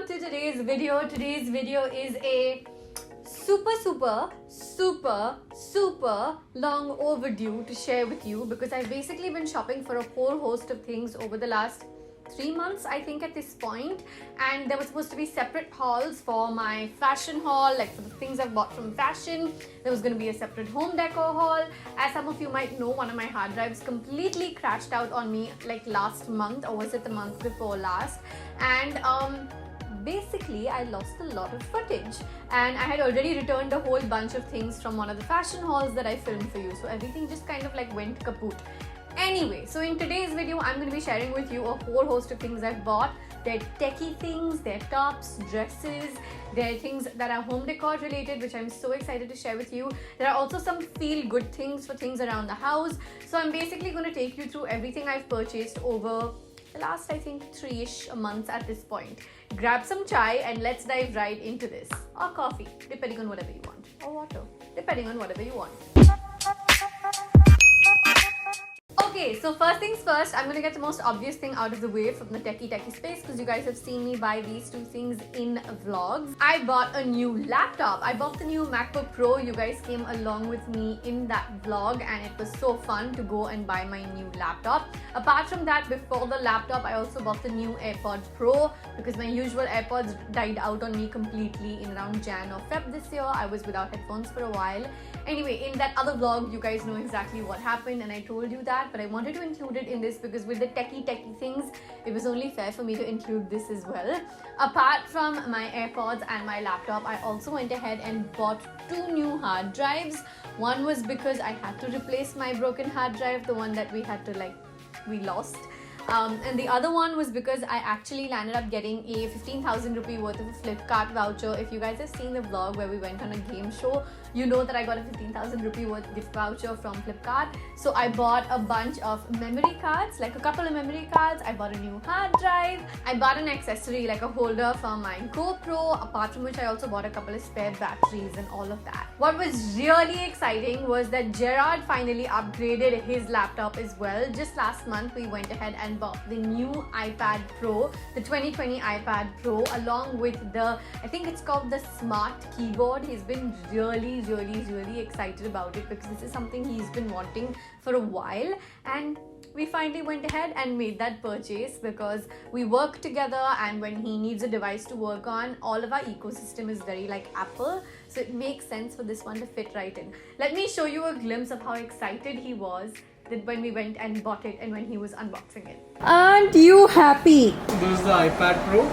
to today's video. Today's video is a super long overdue to share with you because I've basically been shopping for a whole host of things over the last 3 months, I think, at this point. And there was supposed to be separate hauls for my fashion haul, like for the things I've bought from fashion. There was going to be a separate home decor haul. As some of you might know, one of my hard drives completely crashed out on me like last month, or was it the month before last? And basically I lost a lot of footage, and I had already returned a whole bunch of things from one of the fashion hauls that I filmed for you, so everything just kind of like went kaput. Anyway, so in today's video I'm going to be sharing with you a whole host of things I've bought. They're techie things, they're tops, dresses, they're things that are home decor related, which I'm so excited to share with you. There are also some feel good things for things around the house. So I'm basically going to take you through everything I've purchased over the last, I think, 3-ish months at this point. Grab some chai and let's dive right into this. Or coffee, depending on whatever you want. Or water, depending on whatever you want. Okay, so first things first, I'm going to get the most obvious thing out of the way from the techie space, because you guys have seen me buy these two things in vlogs. I bought a new laptop. I bought the new MacBook Pro. You guys came along with me in that vlog and it was so fun to go and buy my new laptop. Apart from that, before the laptop, I also bought the new AirPods Pro because my usual AirPods died out on me completely in around Jan or Feb this year. I was without headphones for a while. Anyway, in that other vlog, you guys know exactly what happened and I told you that, but I wanted to include it in this because with the techie things, it was only fair for me to include this as well. Apart from my AirPods and my laptop, I also went ahead and bought 2 new hard drives. One was because I had to replace my broken hard drive, the one that we lost. And the other one was because I actually landed up getting a 15,000 rupee worth of a Flipkart voucher. If you guys have seen the vlog where we went on a game show, you know that I got a 15,000 rupee worth gift voucher from Flipkart. So I bought a bunch of memory cards, like a couple of memory cards. I bought a new hard drive. I bought an accessory like a holder for my GoPro, apart from which I also bought a couple of spare batteries and all of that. What was really exciting was that Gerard finally upgraded his laptop as well. Just last month we went ahead and bought the new iPad Pro, the 2020 iPad Pro, along with the, I think it's called the Smart Keyboard. He's been really excited about it because this is something he's been wanting for a while, and we finally went ahead and made that purchase because we work together, and when he needs a device to work on, all of our ecosystem is very like Apple, so it makes sense for this one to fit right in. Let me show you a glimpse of how excited he was that when we went and bought it and when he was unboxing it. Aren't you happy? This is the iPad Pro,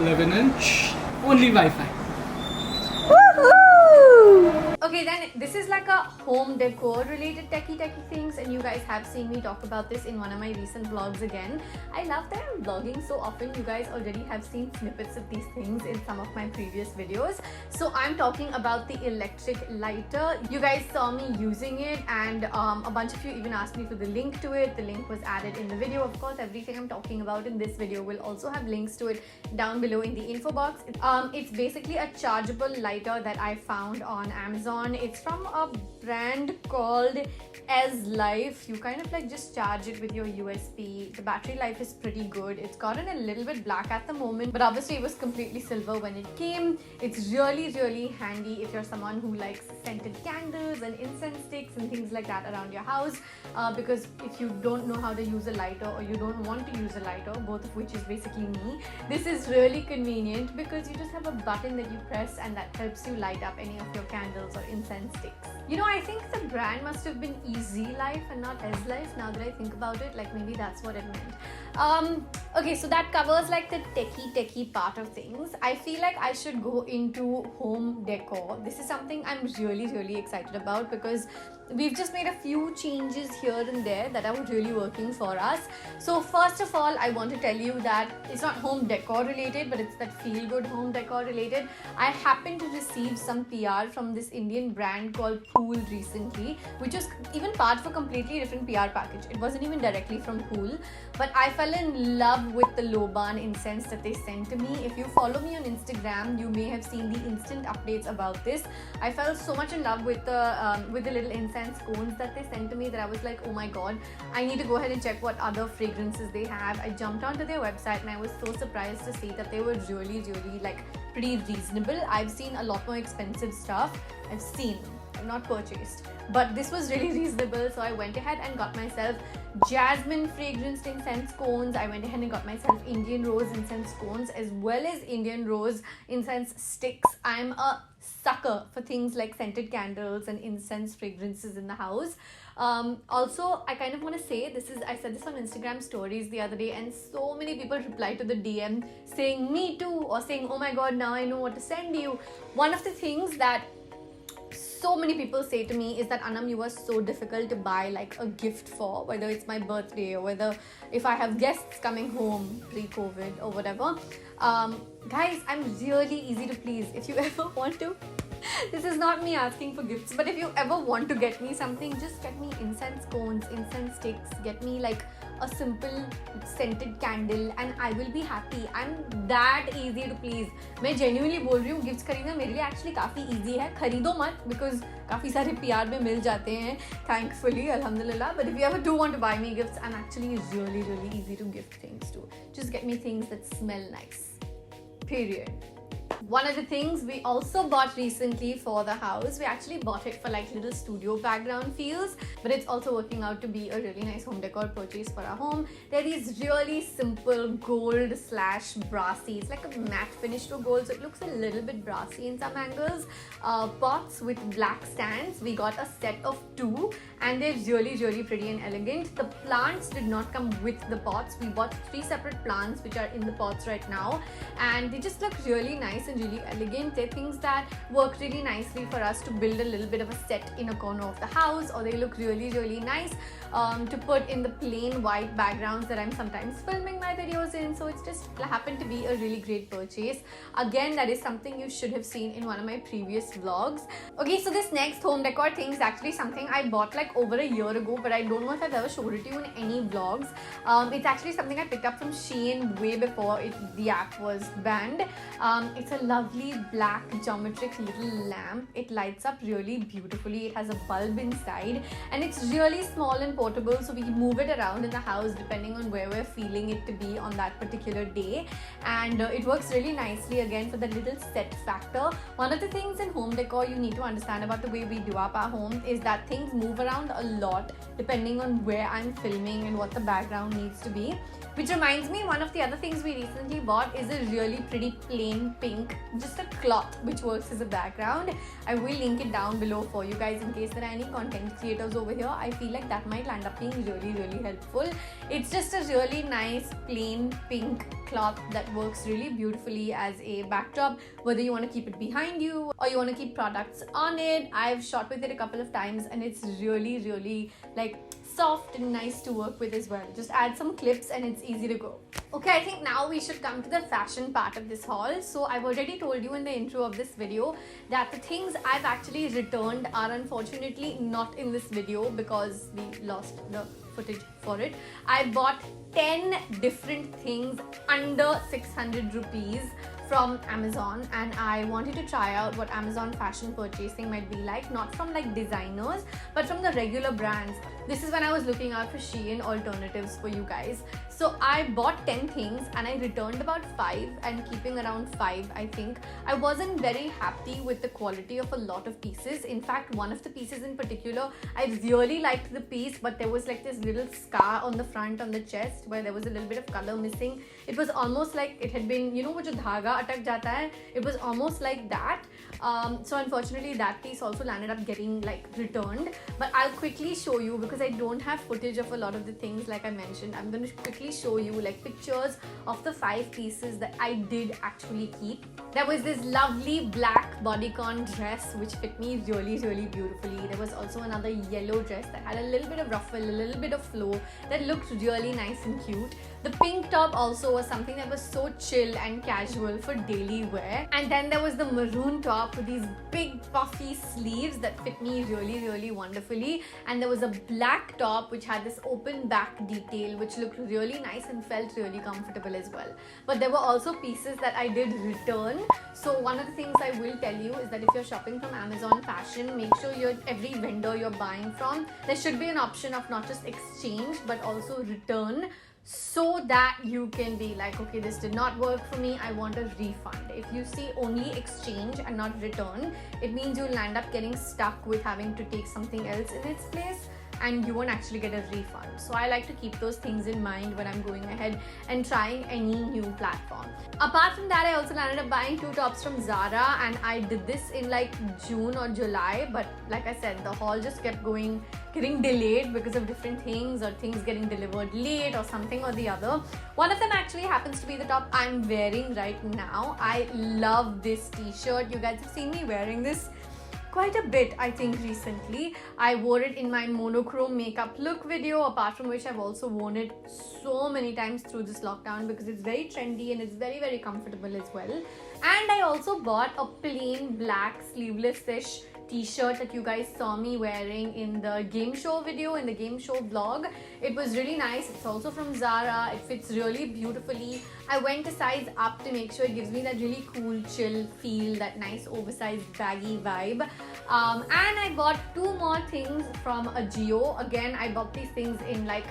11-inch, only Wi-Fi. Okay, then this is like a home decor related techie things, and you guys have seen me talk about this in one of my recent vlogs again. I love that I'm vlogging so often. You guys already have seen snippets of these things in some of my previous videos. So I'm talking about the electric lighter. You guys saw me using it, and a bunch of you even asked me for the link to it. The link was added in the video. Of course, everything I'm talking about in this video will also have links to it down below in the info box. It's basically a chargeable lighter that I found on Amazon. It's from a brand called Life. You kind of like just charge it with your USB. The battery life is pretty good. It's gotten a little bit black at the moment, but obviously it was completely silver when it came. It's really handy if you're someone who likes scented candles and incense sticks and things like that around your house, because if you don't know how to use a lighter, or you don't want to use a lighter, both of which is basically me, this is really convenient because you just have a button that you press and that helps you light up any of your candles or incense sticks. You know, I think the brand must have been Easy Life and not Life, now that I think about it. Like, maybe that's what it meant. Okay, so that covers like the techie part of things. I feel like I should go into home decor. This is something I'm really excited about because we've just made a few changes here and there that are really working for us. So first of all, I want to tell you that it's not home decor related, but it's that feel good home decor related. I happened to receive some PR from this Indian brand called Pool recently, which was even part of a completely different PR package. It wasn't even directly from Pool, but I fell in love love with the Loban incense that they sent to me. If you follow me on Instagram, you may have seen the instant updates about this. I fell so much in love with the little incense cones that they sent to me that I was like, oh my god, I need to go ahead and check what other fragrances they have. I jumped onto their website and I was so surprised to see that they were really like pretty reasonable. I've seen a lot more expensive stuff. I've not purchased, but this was really reasonable, so I went ahead and got myself jasmine fragranced incense cones. I went ahead and got myself Indian rose incense cones as well as Indian rose incense sticks. I'm a sucker for things like scented candles and incense fragrances in the house. Also, I kind of want to say I said this on Instagram stories the other day, and so many people replied to the DM saying me too, or saying, oh my god, now I know what to send you. One of the things that so many people say to me is that, Anam, you are so difficult to buy like a gift for, whether it's my birthday or whether if I have guests coming home pre-COVID or whatever. Guys, I'm really easy to please. If you ever want to, this is not me asking for gifts, but if you ever want to get me something, just get me incense cones, incense sticks, get me like a simple scented candle and I will be happy. I'm that easy to please. मैं genuinely बोल रही हूँ, gifts खरीदना मेरे लिए actually काफ़ी easy है. खरीदो मत, because काफ़ी सारे प्यार में मिल जाते हैं, thankfully, alhamdulillah. But if you ever do want to buy me gifts, I'm actually really easy to gift things to. Just get me things that smell nice. Period. One of the things we also bought recently for the house, we actually bought it for like little studio background feels, but it's also working out to be a really nice home decor purchase for our home. They're these really simple gold / brassy, it's like a matte finish to gold, so it looks a little bit brassy in some angles. Pots with black stands. We got a set of 2 and they're really pretty and elegant. The plants did not come with the pots. We bought 3 separate plants which are in the pots right now, and they just look really nice and really elegant. They're things that work really nicely for us to build a little bit of a set in a corner of the house, or they look really nice to put in the plain white backgrounds that I'm sometimes filming my videos in. So it's just happened to be a really great purchase. Again, that is something you should have seen in one of my previous vlogs. Okay, so this next home decor thing is actually something I bought like over a year ago, but I don't know if I've ever showed it to you in any vlogs. It's actually something I picked up from Shein way before the app was banned. It's a lovely black geometric little lamp. It lights up really beautifully. It has a bulb inside and it's really small and portable, so we can move it around in the house depending on where we're feeling it to be on that particular day, and it works really nicely again for the little set factor. One of the things in home decor you need to understand about the way we do up our home is that things move around a lot depending on where I'm filming and what the background needs to be. Which reminds me, one of the other things we recently bought is a really pretty plain pink, just a cloth which works as a background. I will link it down below for you guys in case there are any content creators over here. I feel like that might land up being really helpful. It's just a really nice plain pink cloth that works really beautifully as a backdrop, whether you want to keep it behind you or you want to keep products on it. I've shot with it a couple of times and it's really like soft and nice to work with as well. Just add some clips and it's easy to go. Okay, I think now we should come to the fashion part of this haul. So I've already told you in the intro of this video that the things I've actually returned are unfortunately not in this video because we lost the footage for it. I bought 10 different things under 600 rupees from Amazon, and I wanted to try out what Amazon fashion purchasing might be like, not from like designers but from the regular brands. This is when I was looking out for Shein alternatives for you guys. So I bought 10 things and I returned about 5, and keeping around 5 I think. I wasn't very happy with the quality of a lot of pieces. In fact, one of the pieces in particular, I really liked the piece, but there was like this little scar on the front on the chest where there was a little bit of color missing. It was almost like it had been, you know, wo jo dhaga atak jata hai, it was almost like that. So unfortunately that piece also landed up getting like returned, but I'll quickly show you because I don't have footage of a lot of the things like I mentioned. I'm going to quickly show you like pictures of the 5 pieces that I did actually keep. There was this lovely black bodycon dress which fit me really beautifully. There was also another yellow dress that had a little bit of ruffle, a little bit of flow that looked really nice and cute. The pink top also was something that was so chill and casual for daily wear. And then there was the maroon top with these big puffy sleeves that fit me really wonderfully. And there was a black top which had this open back detail which looked really nice and felt really comfortable as well. But there were also pieces that I did return. So one of the things I will tell you is that if you're shopping from Amazon Fashion, make sure every vendor you're buying from, there should be an option of not just exchange but also return, so that you can be like, okay, this did not work for me, I want a refund. If you see only exchange and not return, it means you'll end up getting stuck with having to take something else in its place and you won't actually get a refund. So I like to keep those things in mind when I'm going ahead and trying any new platform. Apart from that, I also landed up buying 2 tops from Zara, and I did this in like June or July, but like I said, the haul just kept getting delayed because of different things or things getting delivered late or something or the other. One of them actually happens to be the top I'm wearing right now. I love this t-shirt. You guys have seen me wearing this quite a bit, I think, recently. I wore it in my monochrome makeup look video, apart from which I've also worn it so many times through this lockdown because it's very trendy and it's very comfortable as well. And I also bought a plain black sleeveless-ish t-shirt that you guys saw me wearing in the game show video, in the game show vlog. It was really nice. It's also from Zara. It fits really beautifully. I went a size up to make sure it gives me that really cool, chill feel, that nice oversized baggy vibe. And I bought 2 more things from Ajio. Again, I bought these things in like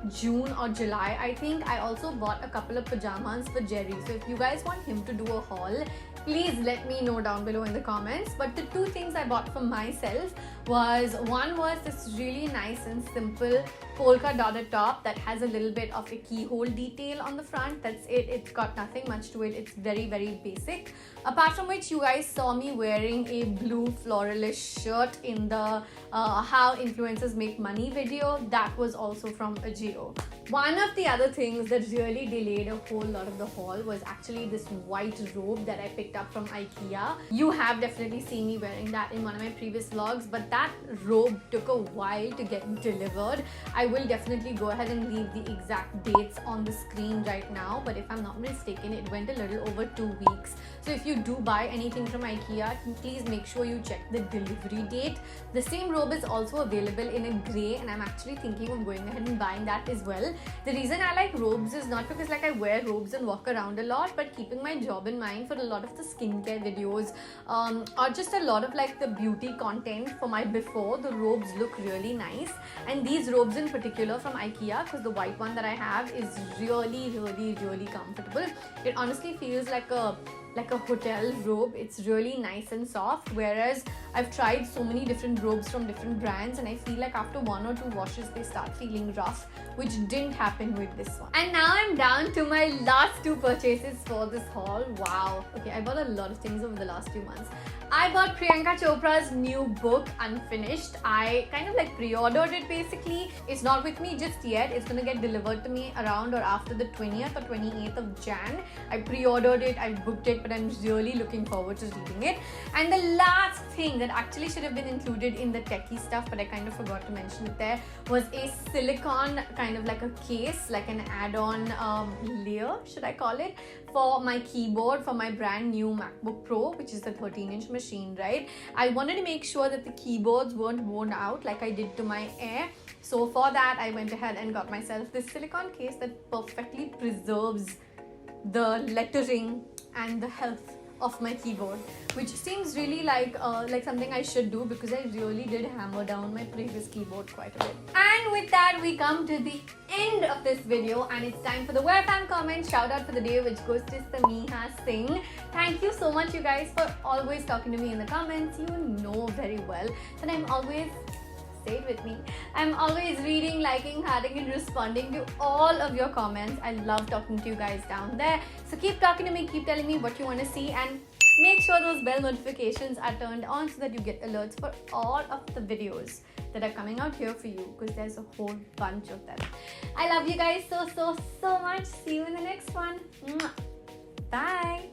June or July, I think. I also bought a couple of pajamas for Jerry. So if you guys want him to do a haul, please let me know down below in the comments. But the 2 things I bought for myself was, one was this really nice and simple polka dotted top that has a little bit of a keyhole detail on the front. That's it. It's got nothing much to it. It's very basic. Apart from which, you guys saw me wearing a blue floralish shirt in the How Influencers Make Money video. That was also from Ajio. One of the other things that really delayed a whole lot of the haul was actually this white robe that I picked up from IKEA. You have definitely seen me wearing that in one of my previous vlogs, but that robe took a while to get delivered. I will definitely go ahead and leave the exact dates on the screen right now, but if I'm not mistaken, it went a little over 2 weeks. So if you do buy anything from IKEA, please make sure you check the delivery date. The same robe is also available in a grey, and I'm actually thinking of going ahead and buying that as well. The reason I like robes is not because like I wear robes and walk around a lot, but keeping my job in mind, for a lot of the skincare videos or just a lot of like the beauty content for my before, the robes look really nice. And these robes in particular from IKEA, because the white one that I have is really comfortable. It honestly feels like a hotel robe. It's really nice and soft, whereas I've tried so many different robes from different brands and I feel like after 1 or 2 washes they start feeling rough, which didn't happen with this one. And now I'm down to my last 2 purchases for this haul. Wow. Okay, I bought a lot of things over the last 2 months. I bought Priyanka Chopra's new book, Unfinished. I kind of like pre-ordered it basically. It's not with me just yet. It's gonna get delivered to me around or after the 20th or 28th of Jan. I pre-ordered it, I booked it, but I'm really looking forward to reading it. And the last thing that actually should have been included in the techie stuff, but I kind of forgot to mention it there, was a silicone kind of like a case, like an add-on layer, should I call it, for my keyboard for my brand new MacBook Pro, which is the 13-inch machine, right? I wanted to make sure that the keyboards weren't worn out like I did to my Air. So for that, I went ahead and got myself this silicone case that perfectly preserves the lettering and the health of my keyboard, which seems really like something I should do because I really did hammer down my previous keyboard quite a bit. And with that, we come to the end of this video and it's time for the Wear Fan comment shout out for the day, which goes to Samiha Singh. Thank you so much, you guys, for always talking to me in the comments. You know very well that I'm always, say it with me, I'm always reading, liking, hearting and responding to all of your comments. I love talking to you guys down there. So keep talking to me, keep telling me what you want to see, and make sure those bell notifications are turned on so that you get alerts for all of the videos that are coming out here for you, because there's a whole bunch of them. I love you guys so much. See you in the next one. Bye.